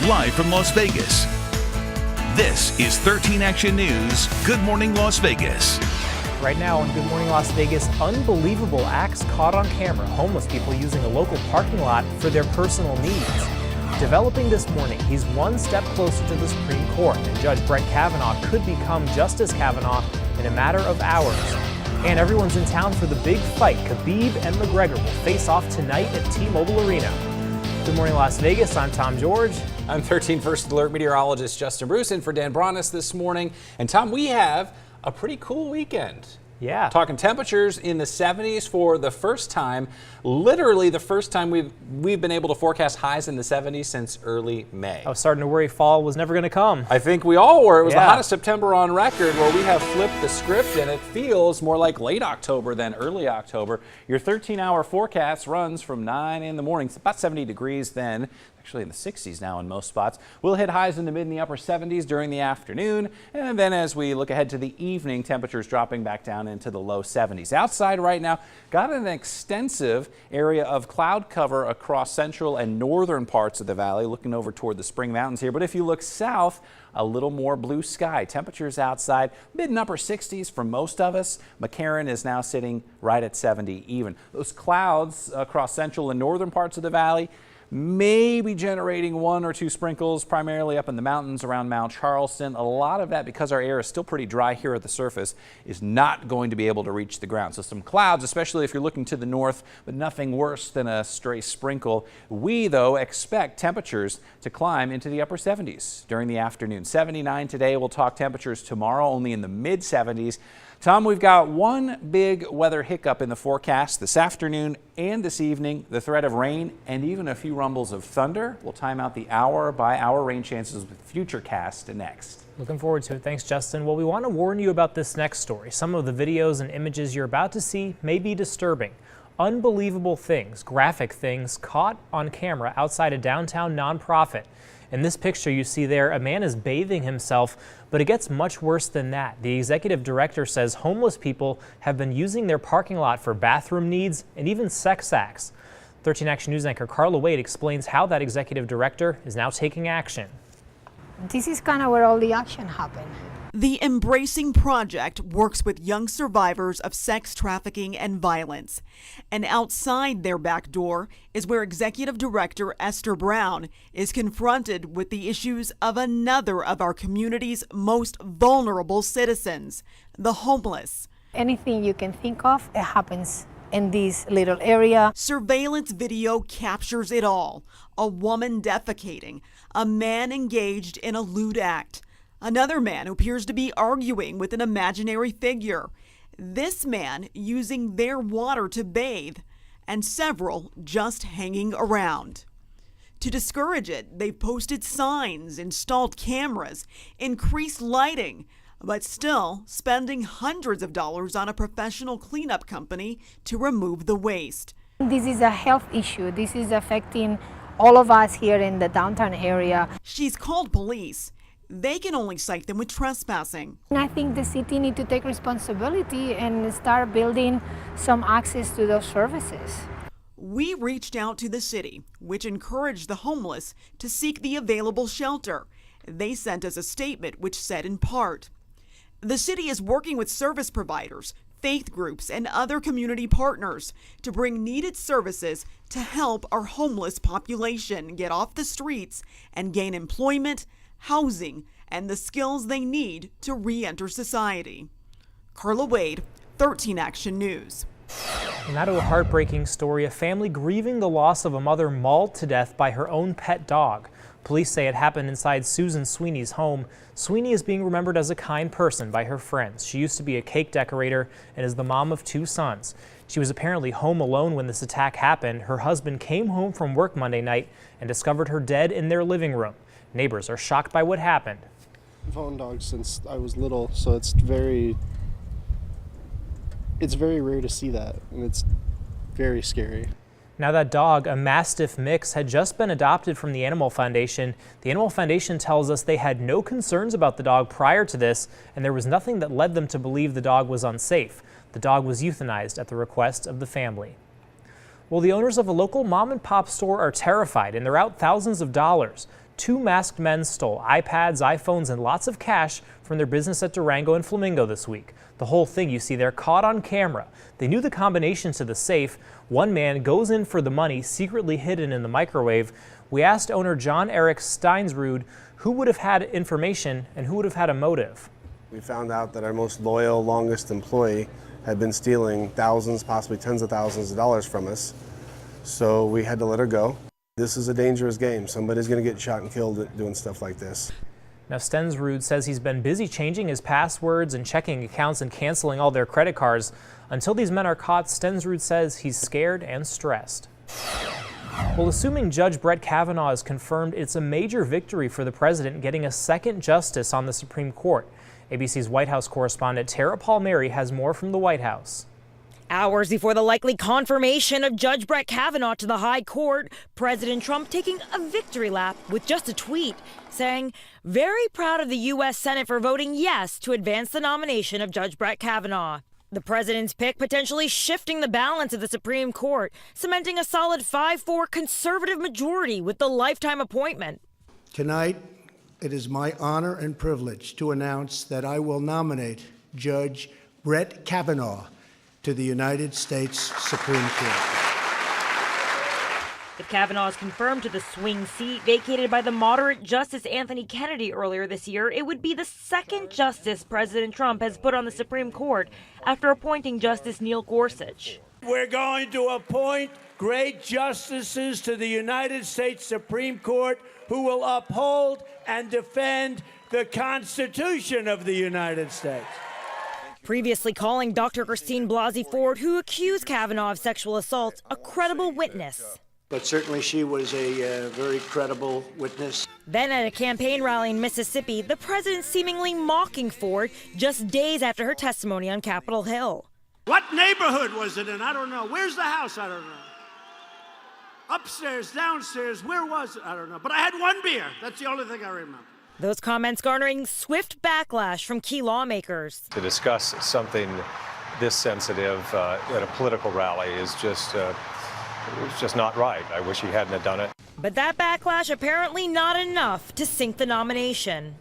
live from Las Vegas. This is 13 Action News. Good morning, Las Vegas. Right now on Good Morning Las Vegas, unbelievable acts caught on camera. Homeless people using a local parking lot for their personal needs. Developing this morning, he's one step closer to the Supreme Court, and Judge Brett Kavanaugh could become Justice Kavanaugh in a matter of hours. And everyone's in town for the big fight. Khabib and McGregor will face off tonight at T-Mobile Arena. Good morning, Las Vegas. I'm Tom George. I'm 13 First Alert meteorologist Justin Bruce in for Dan Bronis this morning. And Tom, we have a pretty cool weekend. Yeah. Talking temperatures in the 70s for the first time, literally the first time we've been able to forecast highs in the 70s since early May. I was starting to worry fall was never going to come. I think we all were. It was the hottest September on record. Well, we have flipped the script and it feels more like late October than early October. Your 13-hour forecast runs from 9 in the morning. It's about 70 degrees then. Actually in the 60s now in most spots. We'll hit highs in the mid and the upper 70s during the afternoon. And then as we look ahead to the evening, temperatures dropping back down into the low 70s. Outside right now, got an extensive area of cloud cover across central and northern parts of the valley, looking over toward the Spring Mountains here. But if you look south, a little more blue sky. Temperatures outside mid and upper 60s for most of us. McCarran is now sitting right at 70 even. Those clouds across central and northern parts of the valley maybe generating one or two sprinkles, primarily up in the mountains around Mount Charleston. A lot of that, because our air is still pretty dry here at the surface, is not going to be able to reach the ground. So some clouds, especially if you're looking to the north, but nothing worse than a stray sprinkle. We, though, expect temperatures to climb into the upper 70s during the afternoon. 79 today. We'll talk temperatures tomorrow only in the mid 70s. Tom, we've got one big weather hiccup in the forecast this afternoon and this evening. The threat of rain and even a few rumbles of thunder. We'll time out the hour-by-hour rain chances with Futurecast next. Looking forward to it. Thanks, Justin. Well, we want to warn you about this next story. Some of the videos and images you're about to see may be disturbing. Unbelievable things, graphic things, caught on camera outside a downtown nonprofit. In this picture you see there, a man is bathing himself, but it gets much worse than that. The executive director says homeless people have been using their parking lot for bathroom needs and even sex acts. 13 Action News anchor Carla Wade explains how that executive director is now taking action. This is kind of where all the action happened. The Embracing Project works with young survivors of sex trafficking and violence. And outside their back door is where Executive Director Esther Brown is confronted with the issues of another of our community's most vulnerable citizens, the homeless. Anything you can think of, it happens in this little area. Surveillance video captures it all. A woman defecating, a man engaged in a lewd act, another man who appears to be arguing with an imaginary figure, this man using their water to bathe, and several just hanging around. To discourage it, they've posted signs, installed cameras, increased lighting, but still spending hundreds of dollars on a professional cleanup company to remove the waste. This is a health issue. This is affecting all of us here in the downtown area. She's called police. They can only cite them with trespassing. I think the city needs to take responsibility and start building some access to those services. We reached out to the city, which encouraged the homeless to seek the available shelter. They sent us a statement which said in part, the city is working with service providers, faith groups, and other community partners to bring needed services to help our homeless population get off the streets and gain employment, housing, and the skills they need to re-enter society. Carla Wade, 13 Action News. Now to a heartbreaking story, a family grieving the loss of a mother mauled to death by her own pet dog. Police say it happened inside Susan Sweeney's home. Sweeney is being remembered as a kind person by her friends. She used to be a cake decorator and is the mom of 2 sons. She was apparently home alone when this attack happened. Her husband came home from work Monday night and discovered her dead in their living room. Neighbors are shocked by what happened. I've owned dogs since I was little, so it's very rare to see that, and it's very scary. Now that dog, a Mastiff mix, had just been adopted from the Animal Foundation. The Animal Foundation tells us they had no concerns about the dog prior to this, and there was nothing that led them to believe the dog was unsafe. The dog was euthanized at the request of the family. Well, the owners of a local mom and pop store are terrified, and they're out thousands of dollars. 2 masked men stole iPads, iPhones, and lots of cash from their business at Durango and Flamingo this week. The whole thing you see there caught on camera. They knew the combination to the safe. One man goes in for the money secretly hidden in the microwave. We asked owner John Eric Steinsrud who would have had information and who would have had a motive. We found out that our most loyal, longest employee had been stealing thousands, possibly tens of thousands of dollars from us. So we had to let her go. This is a dangerous game. Somebody's going to get shot and killed doing stuff like this. Now, Stensrud says he's been busy changing his passwords and checking accounts and canceling all their credit cards. Until these men are caught, Stensrud says he's scared and stressed. Well, assuming Judge Brett Kavanaugh is confirmed, it's a major victory for the president getting a second justice on the Supreme Court. ABC's White House correspondent Tara Palmieri has more from the White House. Hours before the likely confirmation of Judge Brett Kavanaugh to the High Court, President Trump taking a victory lap with just a tweet saying, "Very proud of the U.S. Senate for voting yes to advance the nomination of Judge Brett Kavanaugh." The president's pick potentially shifting the balance of the Supreme Court, cementing a solid 5-4 conservative majority with the lifetime appointment. Tonight, it is my honor and privilege to announce that I will nominate Judge Brett Kavanaugh to the United States Supreme Court. If Kavanaugh is confirmed to the swing seat vacated by the moderate Justice Anthony Kennedy earlier this year, it would be the second justice President Trump has put on the Supreme Court after appointing Justice Neil Gorsuch. We're going to appoint great justices to the United States Supreme Court who will uphold and defend the Constitution of the United States. Previously calling Dr. Christine Blasey Ford, who accused Kavanaugh of sexual assault, a credible witness. But certainly she was a very credible witness. Then at a campaign rally in Mississippi, the president seemingly mocking Ford just days after her testimony on Capitol Hill. What neighborhood was it in? I don't know. Where's the house? I don't know. Upstairs, downstairs, where was it? I don't know. But I had one beer. That's the only thing I remember. Those comments garnering swift backlash from key lawmakers. To discuss something this sensitive at a political rally is just not right. I wish he hadn't have done it. But that backlash apparently not enough to sink the nomination.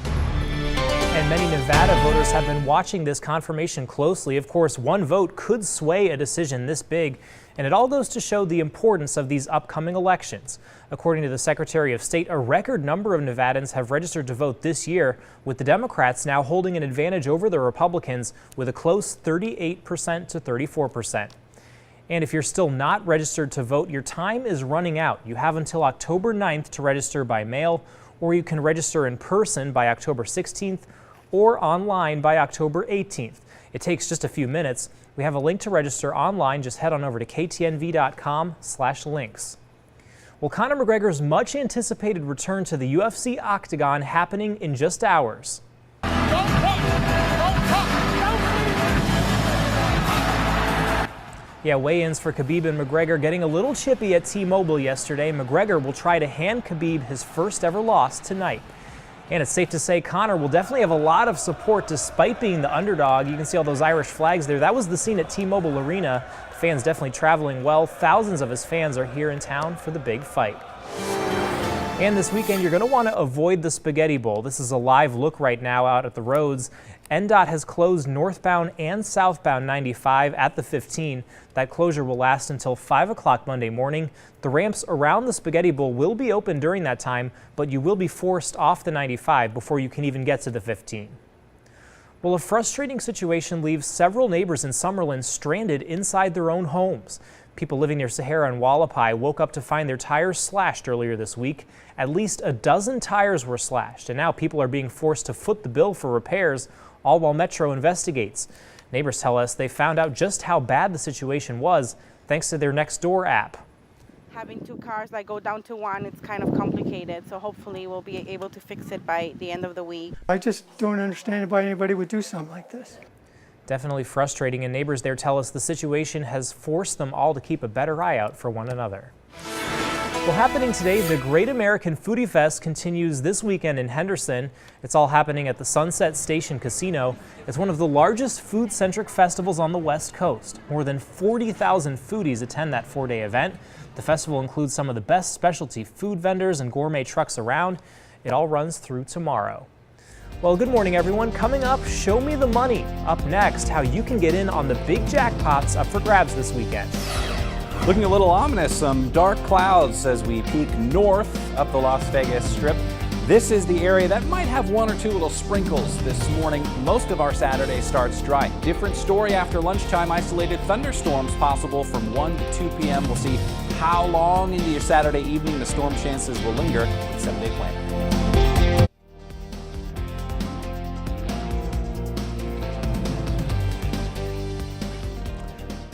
And many Nevada voters have been watching this confirmation closely. Of course, one vote could sway a decision this big, and it all goes to show the importance of these upcoming elections. According to the Secretary of State, a record number of Nevadans have registered to vote this year, with the Democrats now holding an advantage over the Republicans with a close 38% to 34%. And if you're still not registered to vote, your time is running out. You have until October 9th to register by mail, or you can register in person by October 16th or online by October 18th. It takes just a few minutes. We have a link to register online. Just head on over to ktnv.com/links. Well, Conor McGregor's much anticipated return to the UFC octagon happening in just hours. Yeah, weigh-ins for Khabib and McGregor getting a little chippy at T-Mobile yesterday. McGregor will try to hand Khabib his first ever loss tonight. And it's safe to say Conor will definitely have a lot of support despite being the underdog. You can see all those Irish flags there. That was the scene at T-Mobile Arena. Fans definitely traveling well. Thousands of his fans are here in town for the big fight. And this weekend, you're going to want to avoid the Spaghetti Bowl. This is a live look right now out at the roads. NDOT has closed northbound and southbound 95 at the 15. That closure will last until 5 o'clock Monday morning. The ramps around the Spaghetti Bowl will be open during that time, but you will be forced off the 95 before you can even get to the 15. Well, a frustrating situation leaves several neighbors in Summerlin stranded inside their own homes. People living near Sahara and Wallapai woke up to find their tires slashed earlier this week. At least a dozen tires were slashed, and now people are being forced to foot the bill for repairs, all while Metro investigates. Neighbors tell us they found out just how bad the situation was thanks to their Nextdoor app. Having two cars that go down to one, it's kind of complicated, so hopefully we'll be able to fix it by the end of the week. I just don't understand why anybody would do something like this. Definitely frustrating, and neighbors there tell us the situation has forced them all to keep a better eye out for one another. Well, happening today, the Great American Foodie Fest continues this weekend in Henderson. It's all happening at the Sunset Station Casino. It's one of the largest food-centric festivals on the West Coast. More than 40,000 foodies attend that 4-day event. The festival includes some of the best specialty food vendors and gourmet trucks around. It all runs through tomorrow. Well, good morning, everyone. Coming up, Show Me the Money. Up next, how you can get in on the big jackpots up for grabs this weekend. Looking a little ominous, some dark clouds as we peek north up the Las Vegas Strip. This is the area that might have one or two little sprinkles this morning. Most of our Saturday starts dry. Different story after lunchtime. Isolated thunderstorms possible from 1 to 2 p.m. We'll see how long into your Saturday evening the storm chances will linger. 7-day plan.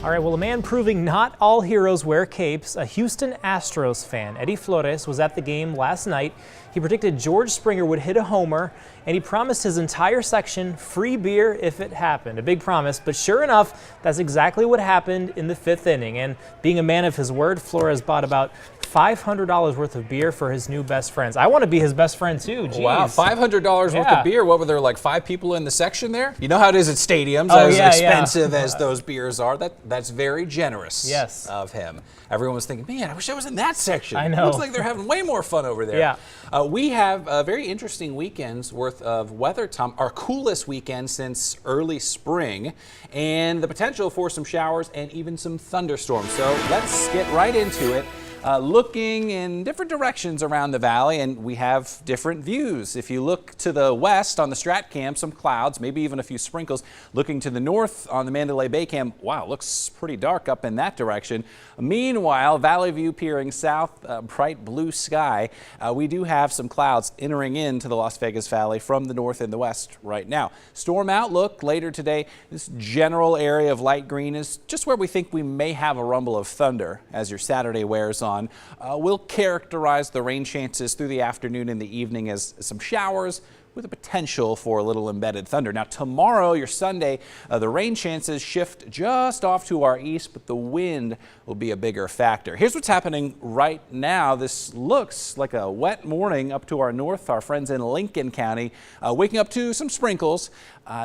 All right, well, a man proving not all heroes wear capes, a Houston Astros fan, Eddie Flores, was at the game last night. He predicted George Springer would hit a homer, and he promised his entire section free beer if it happened. A big promise, but sure enough, that's exactly what happened in the 5th inning. And being a man of his word, Flores bought about $500 worth of beer for his new best friends. I want to be his best friend too. Jeez. Wow, $500 worth of beer. What were there, like 5 people in the section there? You know how it is at stadiums, as expensive as those beers are. That's very generous of him. Everyone was thinking, man, I wish I was in that section. I know. Looks like they're having way more fun over there. Yeah. We have a very interesting weekend's worth of weather, Tom. Our coolest weekend since early spring, and the potential for some showers and even some thunderstorms. So let's get right into it. Looking in different directions around the valley, and we have different views. If you look to the west on the Strat Cam, some clouds, maybe even a few sprinkles. Looking to the north on the Mandalay Bay Cam, wow, looks pretty dark up in that direction. Meanwhile, Valley View peering south, bright blue sky. We do have some clouds entering into the Las Vegas Valley from the north and the west right now. Storm outlook later today. This general area of light green is just where we think we may have a rumble of thunder as your Saturday wears on. We'll characterize the rain chances through the afternoon and the evening as some showers with a potential for a little embedded thunder. Now tomorrow, your Sunday, the rain chances shift just off to our east, but the wind will be a bigger factor. Here's what's happening right now. This looks like a wet morning up to our north. Our friends in Lincoln County waking up to some sprinkles.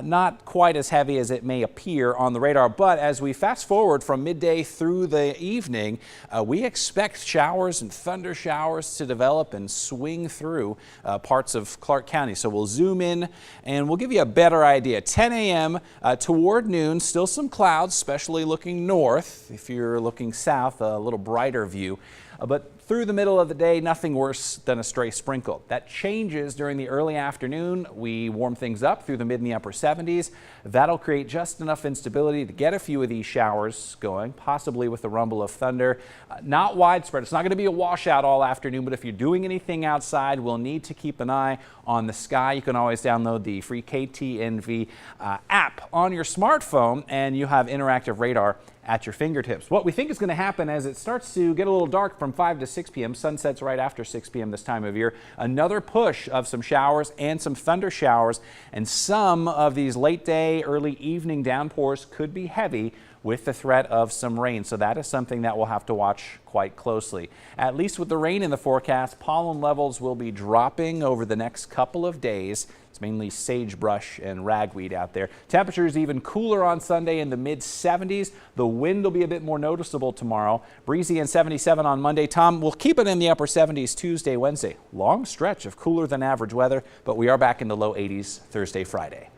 Not quite as heavy as it may appear on the radar, but as we fast forward from midday through the evening, we expect showers and thunder showers to develop and swing through parts of Clark County. So we'll zoom in and we'll give you a better idea. 10 a.m. Toward noon, still some clouds, especially looking north. If you're looking south, a little brighter view. But through the middle of the day, nothing worse than a stray sprinkle. That changes during the early afternoon. We warm things up through the mid and the upper 70s. That'll create just enough instability to get a few of these showers going, possibly with a rumble of thunder. Not widespread. It's not going to be a washout all afternoon, but if you're doing anything outside, we'll need to keep an eye on the sky. You can always download the free KTNV app on your smartphone, and you have interactive radar at your fingertips. What we think is going to happen as it starts to get a little dark from 5 to 6 p.m. Sunsets right after 6 p.m. this time of year. Another push of some showers and some thunder showers, and some of these late day, early evening downpours could be heavy with the threat of some rain. So that is something that we'll have to watch quite closely. At least with the rain in the forecast, pollen levels will be dropping over the next couple of days. It's mainly sagebrush and ragweed out there. Temperatures even cooler on Sunday in the mid 70s. The wind will be a bit more noticeable tomorrow. Breezy and 77 on Monday. Tom, we'll keep it in the upper 70s Tuesday, Wednesday. Long stretch of cooler than average weather, but we are back in the low 80s Thursday, Friday.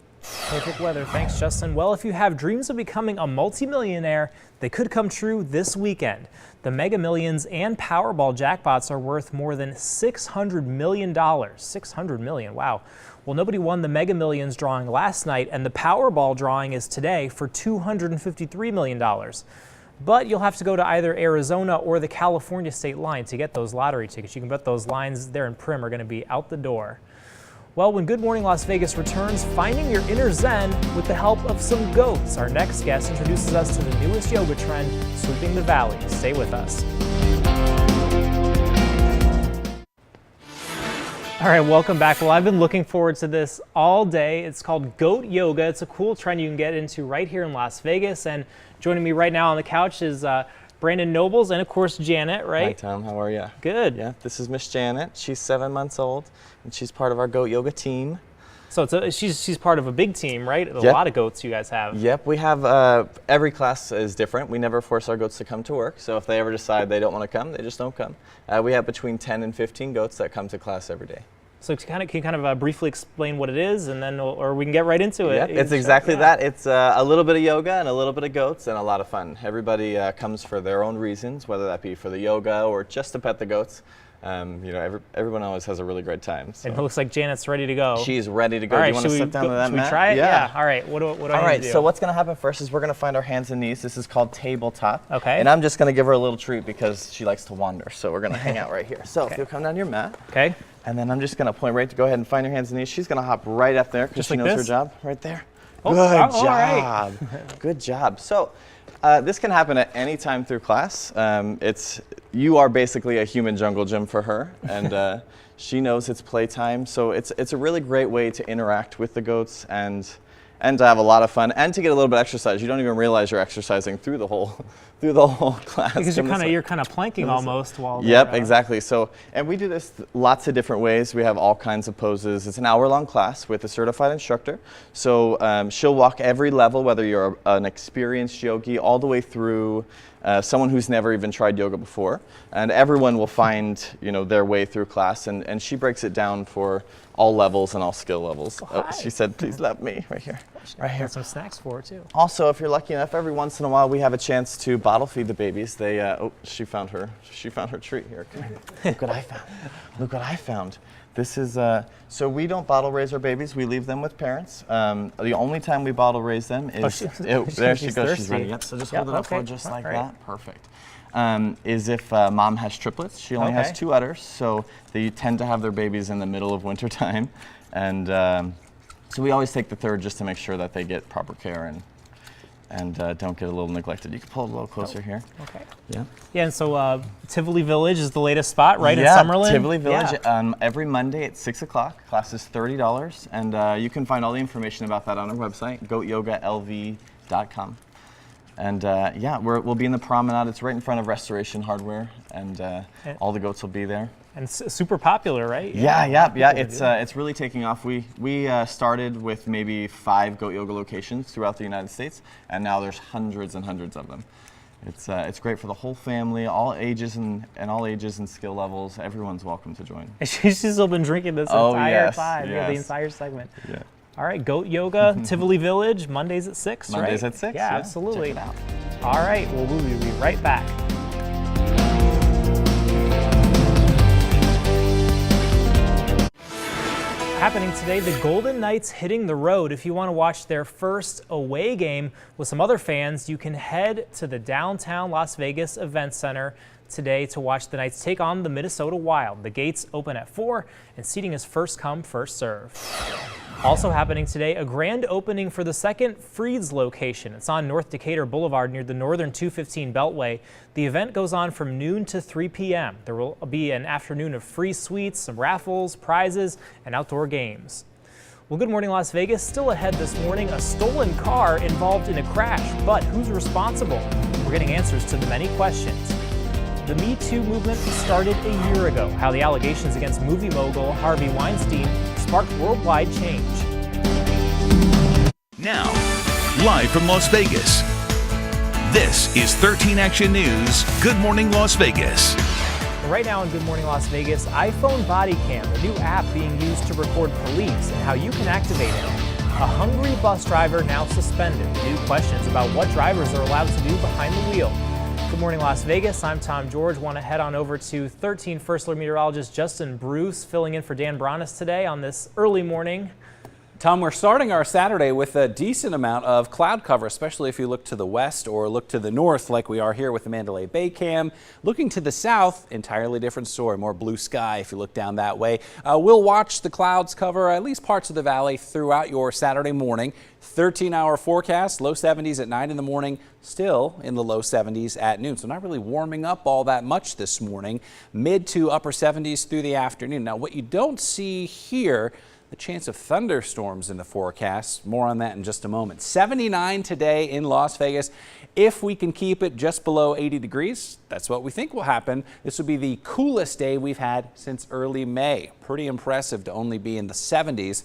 Perfect weather. Thanks, Justin. Well, if you have dreams of becoming a multimillionaire, they could come true this weekend. The Mega Millions and Powerball jackpots are worth more than $600 million. $600 million, wow. Well, nobody won the Mega Millions drawing last night, and the Powerball drawing is today for $253 million. But you'll have to go to either Arizona or the California state line to get those lottery tickets. You can bet those lines there in Prim are going to be out the door. Well, when Good Morning Las Vegas returns, finding your inner zen with the help of some goats. Our next guest introduces us to the newest yoga trend sweeping the valley. Stay with us. All right, welcome back. Well, I've been looking forward to this all day. It's called goat yoga. It's a cool trend you can get into right here in Las Vegas. And joining me right now on the couch is Brandon Nobles, and of course Janet, right? Hi Tom, how are you? Good. Yeah, this is Miss Janet. She's 7 months old, and she's part of our goat yoga team. So she's part of a big team, right? A Yep. lot of goats you guys have. Yep, we have, every class is different. We never force our goats to come to work, so if they ever decide they don't want to come, they just don't come. We have between 10 and 15 goats that come to class every day. So can you kind of briefly explain what it is, and then or we can get right into it. Yep, it's exactly that. It's a little bit of yoga and a little bit of goats and a lot of fun. Everybody comes for their own reasons, whether that be for the yoga or just to pet the goats. You know, everyone always has a really great time. So. And it looks like Janet's ready to go. She's ready to go. All right, do you want to sit down to that should mat? we try it? Yeah. All right. What do I need to do? All right, so what's going to happen first is we're going to find our hands and knees. This is called tabletop. Okay. And I'm just going to give her a little treat because she likes to wander. So we're going to hang out right here. So Okay. if you'll come down your mat. Okay. And then I'm just going to point right to go ahead and find your hands and knees. She's going to hop right up there because Just she like knows her this? job. Right there. Oh, Good all job. right. Good job. So this can happen at any time through class. You are basically a human jungle gym for her. And she knows it's playtime. So it's a really great way to interact with the goats and to have a lot of fun and to get a little bit of exercise. You don't even realize you're exercising through the whole class. Because you're kind of planking almost while. Yep, exactly. So, and we do this lots of different ways. We have all kinds of poses. It's an hour-long class with a certified instructor. So she'll walk every level, whether you're an experienced yogi, all the way through someone who's never even tried yoga before, and everyone will find their way through class. And she breaks it down for all levels and all skill levels. Oh, she said, "Please let me." Right here. Right here. Got some snacks for her too. Also, if you're lucky enough, every once in a while we have a chance to bottle feed the babies. They she found her treat here. Look what I found. Look what I found. This is so we don't bottle raise our babies. We leave them with parents. The only time we bottle raise them is there she goes. She's ready. Yep. So just hold it up for just like that. Perfect. Is if mom has triplets. She only has 2 udders, so they tend to have their babies in the middle of winter time, and so we always take the third just to make sure that they get proper care and don't get a little neglected. You can pull it a little closer here. Okay. Yeah. Yeah, and so Tivoli Village is the latest spot, right, in Yeah, Summerlin? Tivoli Village, every Monday at 6 o'clock. Class is $30, and you can find all the information about that on our website, goatyogalv.com. And yeah, we'll be in the promenade. It's right in front of Restoration Hardware, and all the goats will be there. And super popular, right? Yeah. It's really taking off. We started with maybe 5 goat yoga locations throughout the United States, and now there's hundreds and hundreds of them. It's great for the whole family, all ages and skill levels. Everyone's welcome to join. She's still been drinking this entire time, the entire segment. Yeah. All right, Goat Yoga, Tivoli Village, Mondays at 6, right? Mondays at 6. Yeah, absolutely. Check it out. All right, well, we'll be right back. Happening today, the Golden Knights hitting the road. If you want to watch their first away game with some other fans, you can head to the downtown Las Vegas Event Center today to watch the Knights take on the Minnesota Wild. The gates open at 4, and seating is first come, first serve. Also happening today, a grand opening for the second Freed's location. It's on North Decatur Boulevard near the Northern 215 Beltway. The event goes on from noon to 3 p.m. There will be an afternoon of free suites, some raffles, prizes, and outdoor games. Well, good morning, Las Vegas. Still ahead this morning, a stolen car involved in a crash, but who's responsible? We're getting answers to the many questions. The Me Too movement started a year ago. How the allegations against movie mogul Harvey Weinstein sparked worldwide change. Now, live from Las Vegas, this is 13 Action News. Good Morning Las Vegas. Right now in Good Morning Las Vegas, iPhone Body Cam, the new app being used to record police and how you can activate it. A hungry bus driver now suspended. New questions about what drivers are allowed to do behind the wheel. Good morning, Las Vegas. I'm Tom George. Want to head on over to 13 First Alert meteorologist Justin Bruce filling in for Dan Bronis today on this early morning. Tom, we're starting our Saturday with a decent amount of cloud cover, especially if you look to the west or look to the north like we are here with the Mandalay Bay cam. Looking to the south, entirely different story, more blue sky if you look down that way. We'll watch the clouds cover at least parts of the valley throughout your Saturday morning. 13-hour forecast, low 70s at 9 in the morning, still in the low 70s at noon. So not really warming up all that much this morning. Mid to upper 70s through the afternoon. Now what you don't see here, the chance of thunderstorms in the forecast. More on that in just a moment. 79 today in Las Vegas. If we can keep it just below 80 degrees, that's what we think will happen. This will be the coolest day we've had since early May. Pretty impressive to only be in the 70s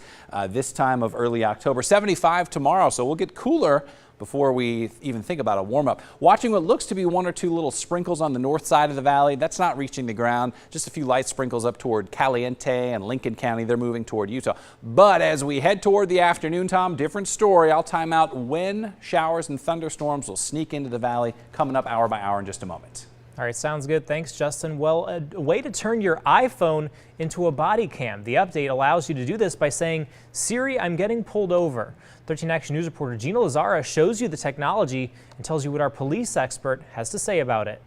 this time of early October. 75 tomorrow, so we'll get cooler before we even think about a warm-up. Watching what looks to be one or two little sprinkles on the north side of the valley. That's not reaching the ground. Just a few light sprinkles up toward Caliente and Lincoln County. They're moving toward Utah. But as we head toward the afternoon, Tom, different story. I'll time out when showers and thunderstorms will sneak into the valley, coming up hour by hour in just a moment. All right, sounds good. Thanks, Justin. Well, a way to turn your iPhone into a body cam. The update allows you to do this by saying, Siri, I'm getting pulled over. 13 Action News reporter Gina Lazara shows you the technology and tells you what our police expert has to say about it.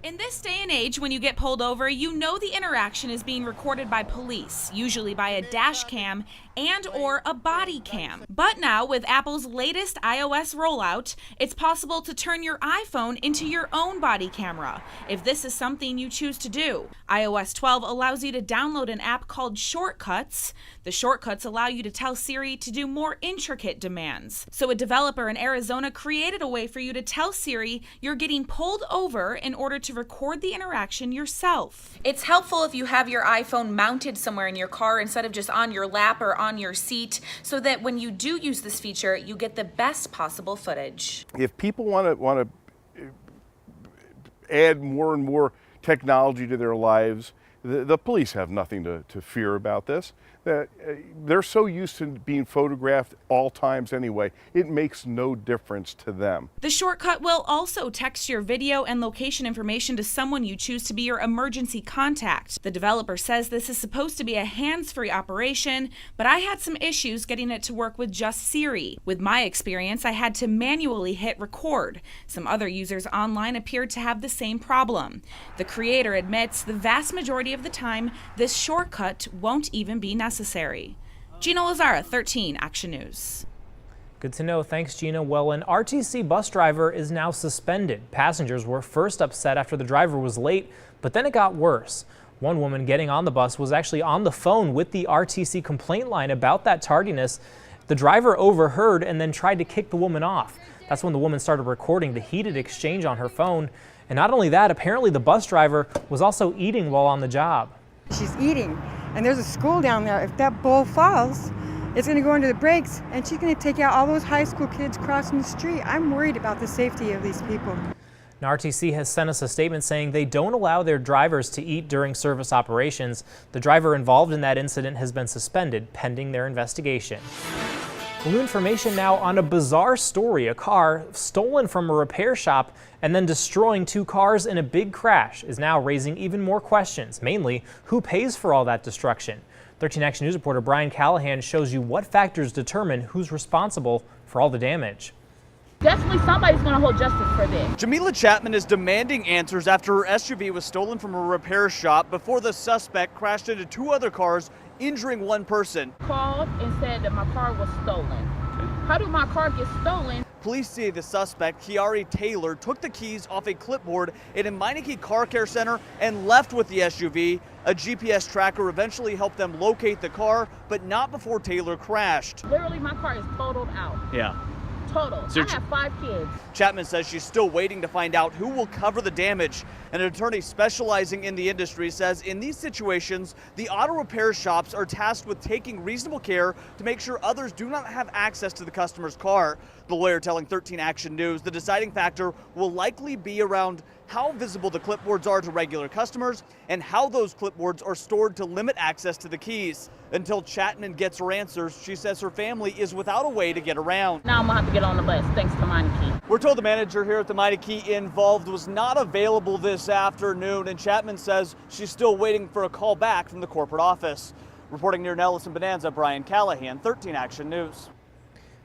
In this day and age, when you get pulled over, you know the interaction is being recorded by police, usually by a dash cam and or a body cam. But now, with Apple's latest iOS rollout, it's possible to turn your iPhone into your own body camera, if this is something you choose to do. iOS 12 allows you to download an app called Shortcuts. The shortcuts allow you to tell Siri to do more intricate demands. So a developer in Arizona created a way for you to tell Siri you're getting pulled over in order to record the interaction yourself. It's helpful if you have your iPhone mounted somewhere in your car instead of just on your lap or on your seat, so that when you do use this feature, you get the best possible footage. If people want to add more and more technology to their lives, the police have nothing to fear about this. They're so used to being photographed all times anyway, it makes no difference to them. The shortcut will also text your video and location information to someone you choose to be your emergency contact. The developer says this is supposed to be a hands-free operation, but I had some issues getting it to work with just Siri. With my experience, I had to manually hit record. Some other users online appeared to have the same problem. The creator admits the vast majority of the time, this shortcut won't even be necessary. Gina Lazara, 13 Action News. Good to know. Thanks, Gina. Well, an RTC bus driver is now suspended. Passengers were first upset after the driver was late, but then it got worse. One woman getting on the bus was actually on the phone with the RTC complaint line about that tardiness. The driver overheard and then tried to kick the woman off. That's when the woman started recording the heated exchange on her phone. And not only that, apparently the bus driver was also eating while on the job. She's eating, and there's a school down there. If that bowl falls, it's going to go under the brakes, and she's going to take out all those high school kids crossing the street. I'm worried about the safety of these people. Now, RTC has sent us a statement saying they don't allow their drivers to eat during service operations. The driver involved in that incident has been suspended pending their investigation. New information now on a bizarre story. A car stolen from a repair shop and then destroying two cars in a big crash is now raising even more questions. Mainly, who pays for all that destruction? 13 Action News reporter Brian Callahan shows you what factors determine who's responsible for all the damage. Definitely somebody's going to hold justice for this. Jamila Chapman is demanding answers after her SUV was stolen from a repair shop before the suspect crashed into two other cars, injuring one person. Called and said that my car was stolen. How did my car get stolen? Police say the suspect, Kiari Taylor, took the keys off a clipboard in a Meineke car care center and left with the SUV. A GPS tracker eventually helped them locate the car, but not before Taylor crashed. Literally, my car is totaled out. Yeah. Total. So I have 5 kids. Chapman says she's still waiting to find out who will cover the damage. An attorney specializing in the industry says in these situations, the auto repair shops are tasked with taking reasonable care to make sure others do not have access to the customer's car. The lawyer telling 13 Action News the deciding factor will likely be around how visible the clipboards are to regular customers and how those clipboards are stored to limit access to the keys. Until Chapman gets her answers, she says her family is without a way to get around. Now I'm going to have to get on the bus, thanks to Meineke. We're told the manager here at the Meineke involved was not available this afternoon, and Chapman says she's still waiting for a call back from the corporate office. Reporting near Nellis and Bonanza, Brian Callahan, 13 Action News.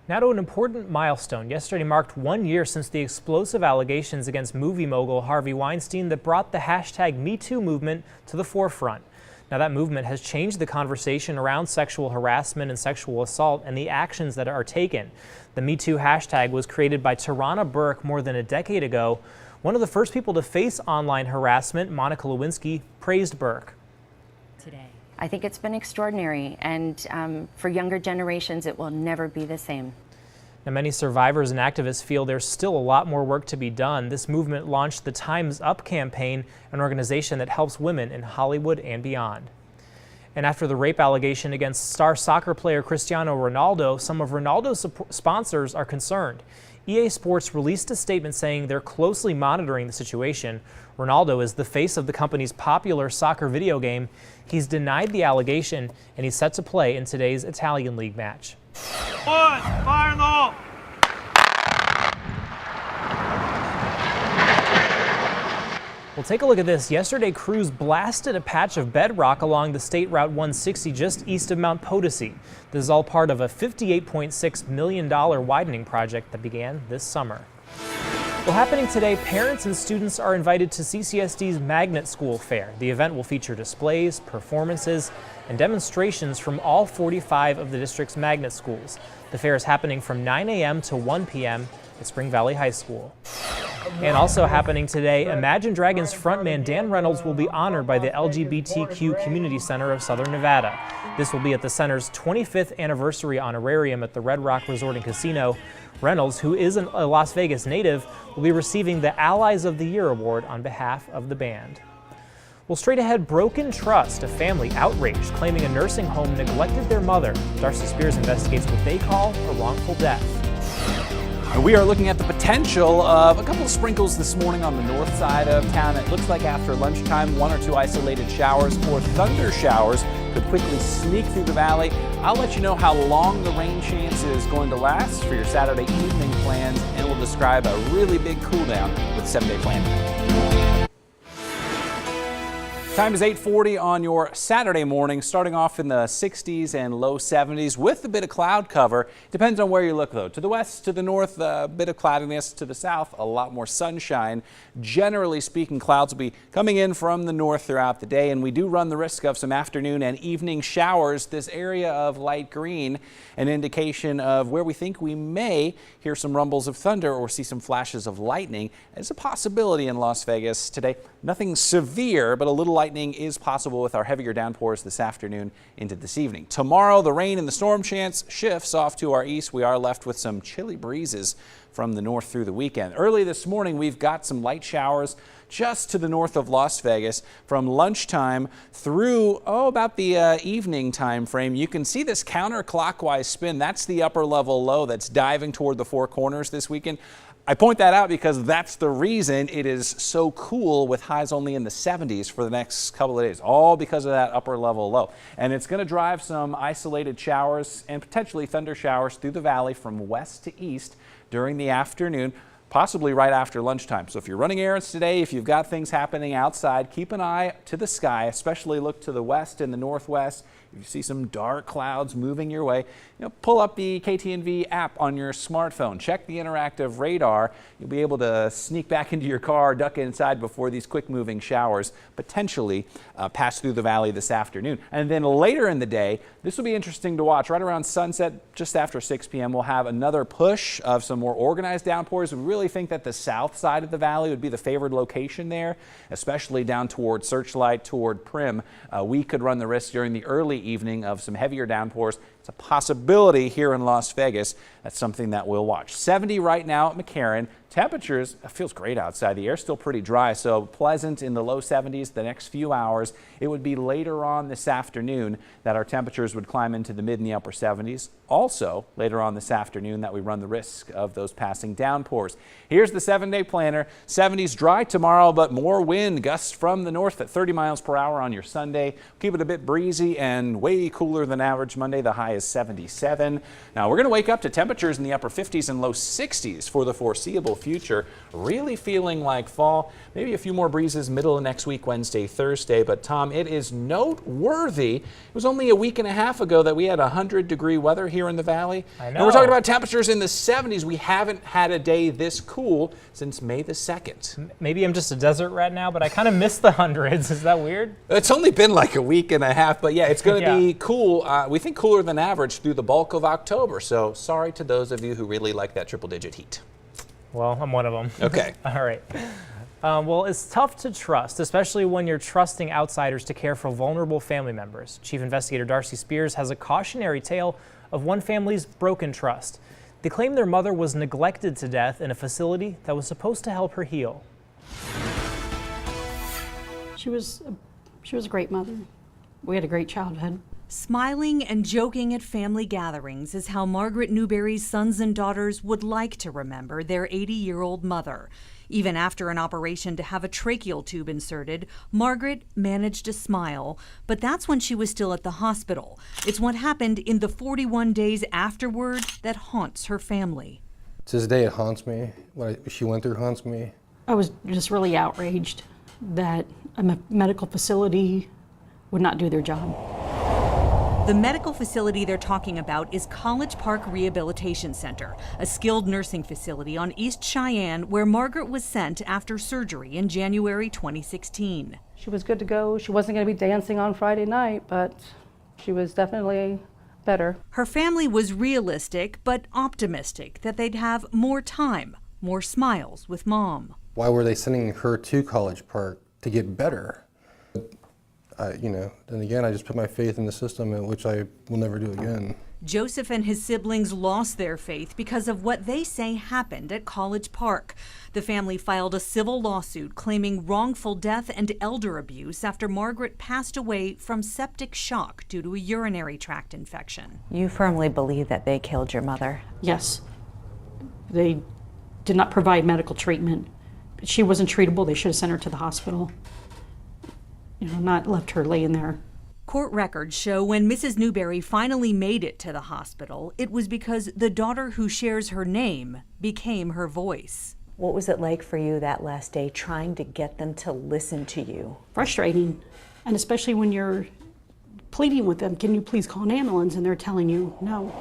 Now to an important milestone. Yesterday marked 1 year since the explosive allegations against movie mogul Harvey Weinstein that brought the hashtag #MeToo movement to the forefront. Now that movement has changed the conversation around sexual harassment and sexual assault and the actions that are taken. The #MeToo hashtag was created by Tarana Burke more than a decade ago. One of the first people to face online harassment, Monica Lewinsky, praised Burke. Today, I think it's been extraordinary, and for younger generations, it will never be the same. Now, many survivors and activists feel there's still a lot more work to be done. This movement launched the Time's Up campaign, an organization that helps women in Hollywood and beyond. And after the rape allegation against star soccer player Cristiano Ronaldo, some of Ronaldo's sponsors are concerned. EA Sports released a statement saying they're closely monitoring the situation. Ronaldo is the face of the company's popular soccer video game. He's denied the allegation, and he's set to play in today's Italian League match. One, fire in the hole. Well, take a look at this. Yesterday, crews blasted a patch of bedrock along the State Route 160 just east of Mount Potosi. This is all part of a $58.6 million widening project that began this summer. Well, happening today, parents and students are invited to CCSD's Magnet School Fair. The event will feature displays, performances, and demonstrations from all 45 of the district's magnet schools. The fair is happening from 9 a.m. to 1 p.m. at Spring Valley High School. And also happening today, Imagine Dragons frontman Dan Reynolds will be honored by the LGBTQ Community Center of Southern Nevada. This will be at the center's 25th anniversary honorarium at the Red Rock Resort and Casino. Reynolds, who is a Las Vegas native, will be receiving the Allies of the Year award on behalf of the band. Well, straight ahead, broken trust. A family outraged, claiming a nursing home neglected their mother. Darcy Spears investigates what they call a wrongful death. We are looking at the potential of a couple of sprinkles this morning on the north side of town. It looks like after lunchtime, 1 or 2 isolated showers or thunder showers could quickly sneak through the valley. I'll let you know how long the rain chance is going to last for your Saturday evening plans, and we'll describe a really big cool down with 7-day plan. Time is 8:40 on your Saturday morning, starting off in the 60s and low 70s with a bit of cloud cover. Depends on where you look, though. To the west, to the north, a bit of cloudiness. To the south, a lot more sunshine. Generally speaking, clouds will be coming in from the north throughout the day, and we do run the risk of some afternoon and evening showers. This area of light green, an indication of where we think we may hear some rumbles of thunder or see some flashes of lightning. It's a possibility in Las Vegas today. Nothing severe, but a little lightning is possible with our heavier downpours this afternoon into this evening. Tomorrow, the rain and the storm chance shifts off to our east. We are left with some chilly breezes from the north through the weekend. Early this morning, we've got some light showers just to the north of Las Vegas from lunchtime through about the evening time frame. You can see this counterclockwise spin. That's the upper level low that's diving toward the Four Corners this weekend. I point that out because that's the reason it is so cool with highs only in the 70s for the next couple of days, all because of that upper level low. And it's going to drive some isolated showers and potentially thunder showers through the valley from west to east during the afternoon, possibly right after lunchtime. So if you're running errands today, if you've got things happening outside, keep an eye to the sky, especially look to the west and the northwest. If you see some dark clouds moving your way, pull up the KTNV app on your smartphone. Check the interactive radar. You'll be able to sneak back into your car, duck inside before these quick-moving showers potentially pass through the valley this afternoon. And then later in the day, this will be interesting to watch. Right around sunset, just after 6 p.m., we'll have another push of some more organized downpours. We really think that the south side of the valley would be the favored location there, especially down toward Searchlight, toward Prim. We could run the risk during the early evening of some heavier downpours. It's a possibility here in Las Vegas. That's something that we'll watch. 70 right now at McCarran. Temperatures, it feels great outside. The air's still pretty dry, so pleasant in the low 70s the next few hours. It would be later on this afternoon that our temperatures would climb into the mid and the upper 70s. Also, later on this afternoon that we run the risk of those passing downpours. Here's the 7-day planner. 70s dry tomorrow, but more wind, gusts from the north at 30 miles per hour on your Sunday. Keep it a bit breezy and way cooler than average Monday. The high is 77. Now, we're going to wake up to temperatures in the upper 50s and low 60s for the foreseeable future. Really feeling like fall. Maybe a few more breezes middle of next week, Wednesday, Thursday. But Tom, it is noteworthy. It was only a week and a half ago that we had 100-degree weather here in the valley. I know. And we're talking about temperatures in the 70s. We haven't had a day this cool since May the 2nd. Maybe I'm just a desert rat now, but I kind of miss the hundreds. Is that weird? It's only been like a week and a half, but yeah, it's going to be cool. We think cooler than average through the bulk of October. So sorry to those of you who really like that triple-digit heat. Well, I'm one of them. Okay. All right. Well, it's tough to trust, especially when you're trusting outsiders to care for vulnerable family members. Chief Investigator Darcy Spears has a cautionary tale of one family's broken trust. They claim their mother was neglected to death in a facility that was supposed to help her heal. She was a great mother. We had a great childhood. Smiling and joking at family gatherings is how Margaret Newberry's sons and daughters would like to remember their 80-year-old mother. Even after an operation to have a tracheal tube inserted, Margaret managed to smile, but that's when she was still at the hospital. It's what happened in the 41 days afterward that haunts her family. To this day, it haunts me. What she went through haunts me. I was just really outraged that a medical facility would not do their job. The medical facility they're talking about is College Park Rehabilitation Center, a skilled nursing facility on East Cheyenne where Margaret was sent after surgery in January 2016. She was good to go. She wasn't going to be dancing on Friday night, but she was definitely better. Her family was realistic but optimistic that they'd have more time, more smiles with Mom. Why were they sending her to College Park to get better? Then again, I just put my faith in the system, which I will never do again. Joseph and his siblings lost their faith because of what they say happened at College Park. The family filed a civil lawsuit claiming wrongful death and elder abuse after Margaret passed away from septic shock due to a urinary tract infection. You firmly believe that they killed your mother? Yes. They did not provide medical treatment. She wasn't treatable. They should have sent her to the hospital. Not left her laying there. Court records show when Mrs. Newberry finally made it to the hospital, it was because the daughter who shares her name became her voice. What was it like for you that last day trying to get them to listen to you? Frustrating, and especially when you're pleading with them, can you please call an ambulance, and they're telling you no.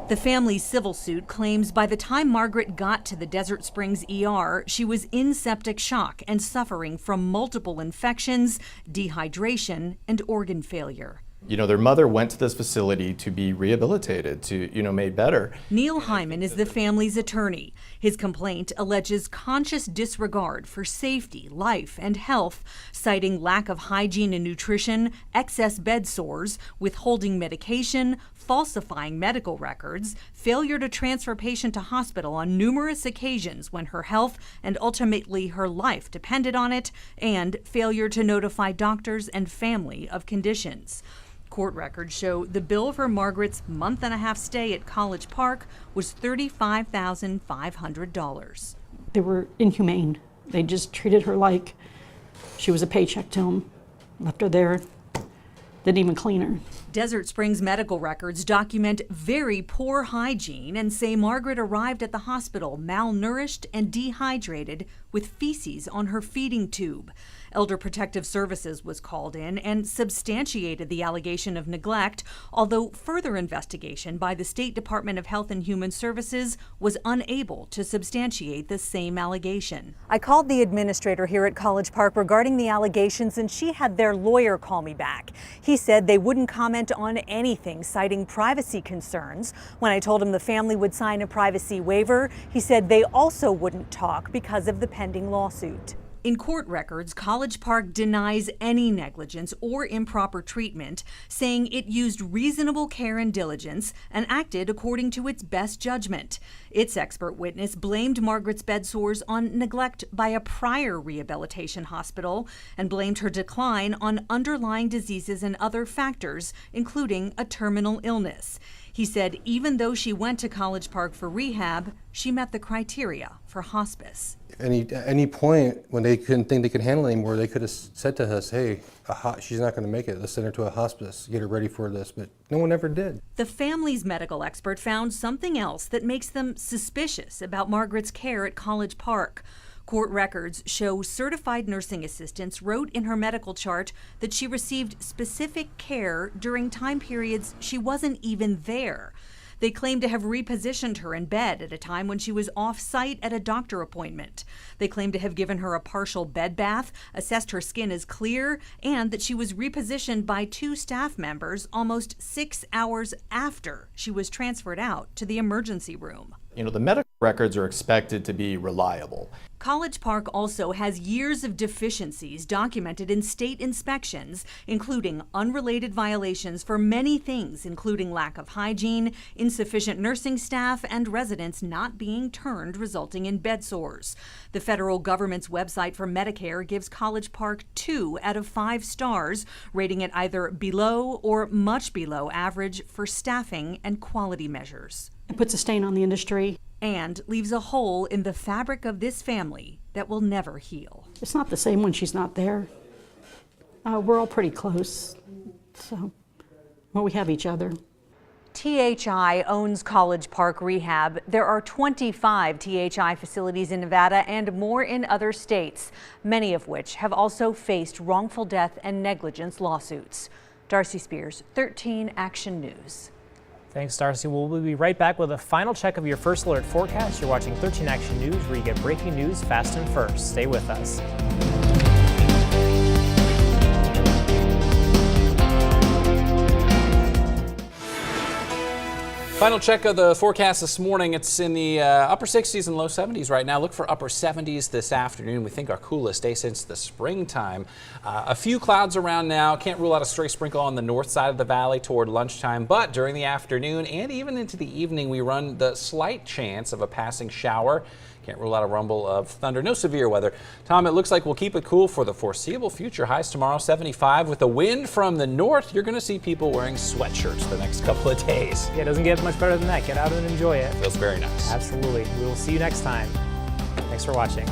The family's civil suit claims by the time Margaret got to the Desert Springs ER, she was in septic shock and suffering from multiple infections, dehydration, and organ failure. Their mother went to this facility to be rehabilitated, to, made better. Neil Hyman is the family's attorney. His complaint alleges conscious disregard for safety, life, and health, citing lack of hygiene and nutrition, excess bed sores, withholding medication, falsifying medical records, failure to transfer patient to hospital on numerous occasions when her health and ultimately her life depended on it, and failure to notify doctors and family of conditions. Court records show the bill for Margaret's month-and-a-half stay at College Park was $35,500. They were inhumane. They just treated her like she was a paycheck to them. Left her there, didn't even clean her. Desert Springs medical records document very poor hygiene and say Margaret arrived at the hospital malnourished and dehydrated with feces on her feeding tube. Elder Protective Services was called in and substantiated the allegation of neglect, although further investigation by the State Department of Health and Human Services was unable to substantiate the same allegation. I called the administrator here at College Park regarding the allegations, and she had their lawyer call me back. He said they wouldn't comment on anything, citing privacy concerns. When I told him the family would sign a privacy waiver, he said they also wouldn't talk because of the pending lawsuit. In court records, College Park denies any negligence or improper treatment, saying it used reasonable care and diligence and acted according to its best judgment. Its expert witness blamed Margaret's bed sores on neglect by a prior rehabilitation hospital and blamed her decline on underlying diseases and other factors, including a terminal illness. He said even though she went to College Park for rehab, she met the criteria for hospice. At any point when they couldn't think they could handle it anymore, they could have said to us, hey, she's not going to make it. Let's send her to a hospice, get her ready for this. But no one ever did. The family's medical expert found something else that makes them suspicious about Margaret's care at College Park. Court records show certified nursing assistants wrote in her medical chart that she received specific care during time periods she wasn't even there. They claim to have repositioned her in bed at a time when she was off-site at a doctor appointment. They claim to have given her a partial bed bath, assessed her skin as clear, and that she was repositioned by 2 staff members almost 6 hours after she was transferred out to the emergency room. The medical records are expected to be reliable. College Park also has years of deficiencies documented in state inspections, including unrelated violations for many things, including lack of hygiene, insufficient nursing staff, and residents not being turned, resulting in bed sores. The federal government's website for Medicare gives College Park 2 out of 5 stars, rating it either below or much below average for staffing and quality measures. It puts a stain on the industry. And leaves a hole in the fabric of this family that will never heal. It's not the same when she's not there. We're all pretty close, so we have each other. THI owns College Park Rehab. There are 25 THI facilities in Nevada and more in other states, many of which have also faced wrongful death and negligence lawsuits. Darcy Spears, 13 Action News. Thanks, Darcy. We'll be right back with a final check of your First Alert forecast. You're watching 13 Action News, where you get breaking news fast and first. Stay with us. Final check of the forecast this morning. It's in the upper 60s and low 70s right now. Look for upper 70s this afternoon. We think our coolest day since the springtime. A few clouds around now. Can't rule out a stray sprinkle on the north side of the valley toward lunchtime, but during the afternoon and even into the evening, we run the slight chance of a passing shower. Can't rule out a rumble of thunder. No severe weather. Tom, it looks like we'll keep it cool for the foreseeable future. Highs tomorrow, 75. With the wind from the north, you're going to see people wearing sweatshirts the next couple of days. Yeah, it doesn't get much better than that. Get out and enjoy it. Feels very nice. Absolutely. We will see you next time. Thanks for watching.